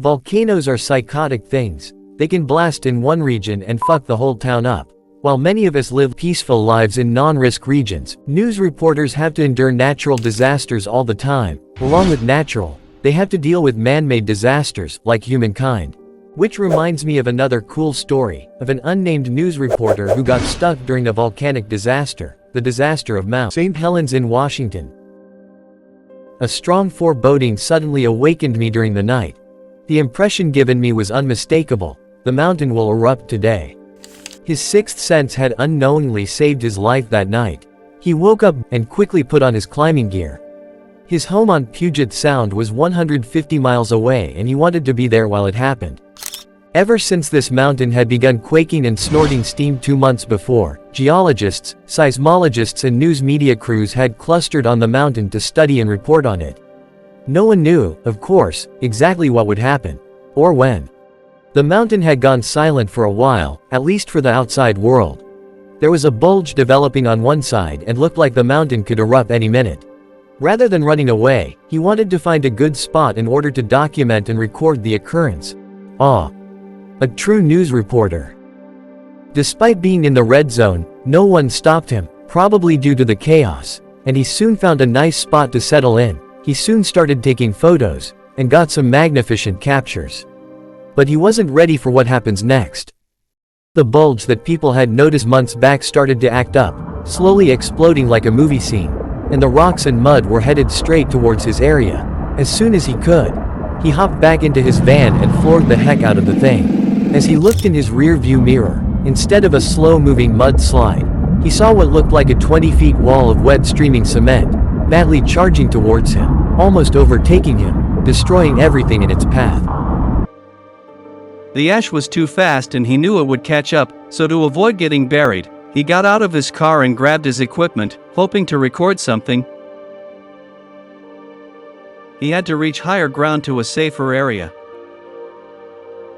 Volcanoes are psychotic things. They can blast in one region and fuck the whole town up. While many of us live peaceful lives in non-risk regions, news reporters have to endure natural disasters all the time. Along with natural, they have to deal with man-made disasters, like humankind. Which reminds me of another cool story, of an unnamed news reporter who got stuck during a volcanic disaster, the disaster of Mount St. Helens in Washington. A strong foreboding suddenly awakened me during the night. The impression given me was unmistakable: the mountain will erupt today. His sixth sense had unknowingly saved his life that night. He woke up and quickly put on his climbing gear. His home on Puget Sound was 150 miles away and he wanted to be there while it happened. Ever since this mountain had begun quaking and snorting steam 2 months before, geologists, seismologists and news media crews had clustered on the mountain to study and report on it. No one knew, of course, exactly what would happen, or when. The mountain had gone silent for a while, at least for the outside world. There was a bulge developing on one side and looked like the mountain could erupt any minute. Rather than running away, he wanted to find a good spot in order to document and record the occurrence. A true news reporter. Despite being in the red zone, no one stopped him, probably due to the chaos, and he soon found a nice spot to settle in. He soon started taking photos, and got some magnificent captures. But he wasn't ready for what happens next. The bulge that people had noticed months back started to act up, slowly exploding like a movie scene, and the rocks and mud were headed straight towards his area. As soon as he could, he hopped back into his van and floored the heck out of the thing. As he looked in his rear-view mirror, instead of a slow-moving mud slide, he saw what looked like a 20-foot wall of wet streaming cement, madly charging towards him, almost overtaking him, destroying everything in its path. The ash was too fast and he knew it would catch up, so to avoid getting buried, he got out of his car and grabbed his equipment, hoping to record something. He had to reach higher ground to a safer area.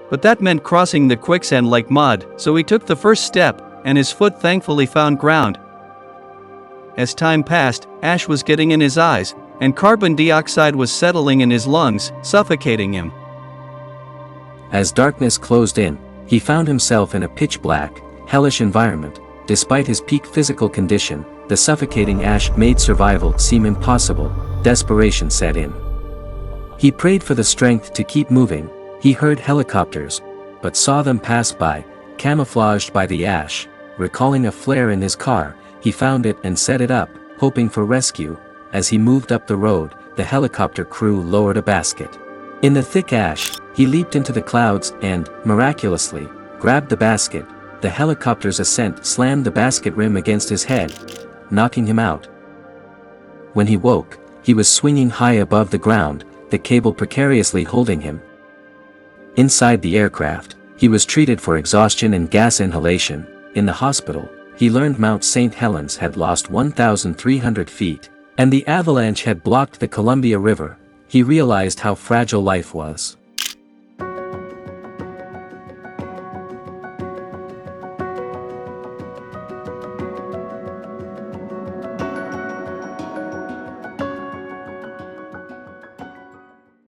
But that meant crossing the quicksand like mud, so he took the first step, and his foot thankfully found ground. As time passed, ash was getting in his eyes, and carbon dioxide was settling in his lungs, suffocating him. As darkness closed in, he found himself in a pitch-black, hellish environment. Despite his peak physical condition, the suffocating ash made survival seem impossible. Desperation set in. He prayed for the strength to keep moving. He heard helicopters, but saw them pass by, camouflaged by the ash. Recalling a flare in his car, he found it and set it up, hoping for rescue. As he moved up the road, the helicopter crew lowered a basket. In the thick ash, he leaped into the clouds and, miraculously, grabbed the basket. The helicopter's ascent slammed the basket rim against his head, knocking him out. When he woke, he was swinging high above the ground, the cable precariously holding him. Inside the aircraft, he was treated for exhaustion and gas inhalation. In the hospital, he learned Mount St. Helens had lost 1,300 feet, and the avalanche had blocked the Columbia River. He realized how fragile life was.